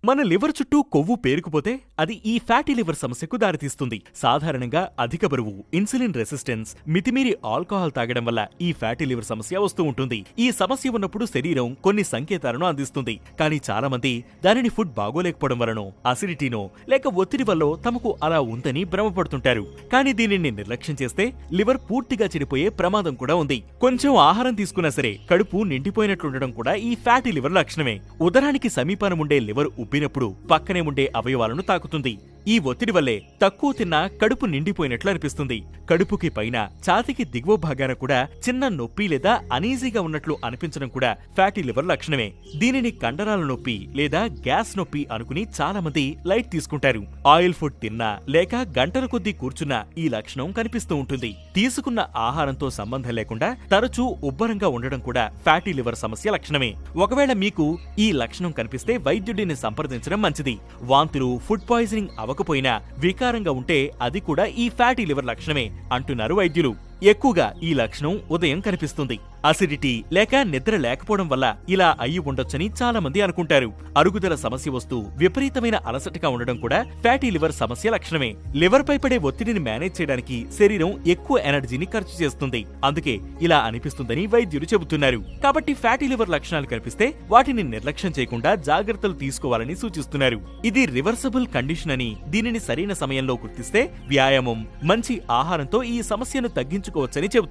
మన లివర్ చుట్టూ కొవ్వు పేరుకుపోతే అది ఈ ఫ్యాటీ లివర్ సమస్యకు దారితీస్తుంది. సాధారణంగా అధిక బరువు, ఇన్సులిన్ రెసిస్టెన్స్, మితిమీరి ఆల్కహాల్ తాగడం వల్ల ఈ ఫ్యాటీ లివర్ సమస్య వస్తూ ఉంటుంది. ఈ సమస్య ఉన్నప్పుడు శరీరం కొన్ని సంకేతాలను అందిస్తుంది. కానీ చాలా మంది దానిని ఫుడ్ బాగోలేకపోవడం వలనో, అసిడిటీనో లేక ఒత్తిడి వల్ల తమకు అలా ఉందని భ్రమపడుతుంటారు. కానీ దీనిని నిర్లక్ష్యం చేస్తే లివర్ పూర్తిగా చెడిపోయే ప్రమాదం కూడా ఉంది. కొంచెం ఆహారం తీసుకున్నా సరే కడుపు నిండిపోయినట్లుండడం కూడా ఈ ఫ్యాటీ లివర్ లక్షణమే. ఉదరానికి సమీపానముండే లివర్ ఉబ్బినప్పుడు పక్కనే ఉండే అవయవాలను తాకుతుంది. ఈ ఒత్తిడి వల్లే తక్కువ తిన్నా కడుపు నిండిపోయినట్లు అనిపిస్తుంది. కడుపుకి పైన, ఛాతీకి దిగువ భాగాన కూడా చిన్న నొప్పి లేదా అనీజీగా ఉన్నట్లు అనిపించడం కూడా ఫ్యాటీ లివర్ లక్షణమే. దీనిని కండరాల నొప్పి లేదా గ్యాస్ నొప్పి అనుకుని చాలా మంది లైట్ తీసుకుంటారు. ఆయిల్ ఫుడ్ తిన్నా లేక గంటల కొద్దీ కూర్చున్నా ఈ లక్షణం కనిపిస్తూ ఉంటుంది. తీసుకున్న ఆహారంతో సంబంధం లేకుండా తరచూ ఉబ్బరంగా ఉండడం కూడా ఫ్యాటీ లివర్ సమస్య లక్షణమే. ఒకవేళ మీకు ఈ లక్షణం కనిపిస్తే వైద్యుడిని సంప్రదించడం మంచిది. వాంతులు, ఫుడ్ పాయిజనింగ్ అవ్వకపోయినా వికారంగా ఉంటే అది కూడా ఈ ఫ్యాటీ లివర్ లక్షణమే అంటున్నారు వైద్యులు. ఎక్కువగా ఈ లక్షణం ఉదయం కనిపిస్తుంది. అసిడిటీ లేక నిద్ర లేకపోవడం వల్ల ఇలా అయ్యి ఉండొచ్చని చాలా మంది అనుకుంటారు. అరుగుదల సమస్య వస్తూ విపరీతమైన అలసటగా ఉండడం కూడా ఫ్యాటీ లివర్ సమస్య లక్షణమే. లివర్ పై పడే ఒత్తిడిని మేనేజ్ చేయడానికి శరీరం ఎక్కువ ఎనర్జీని ఖర్చు చేస్తుంది. అందుకే ఇలా అనిపిస్తుందని వైద్యులు చెబుతున్నారు. కాబట్టి ఫ్యాటీ లివర్ లక్షణాలు కనిపిస్తే వాటిని నిర్లక్ష్యం చేయకుండా జాగ్రత్తలు తీసుకోవాలని సూచిస్తున్నారు. ఇది రివర్సబుల్ కండిషన్ అని, దీనిని సరైన సమయంలో గుర్తిస్తే వ్యాయామం, మంచి ఆహారంతో ఈ సమస్యను తగ్గించుకోవచ్చని చెబుతున్నారు.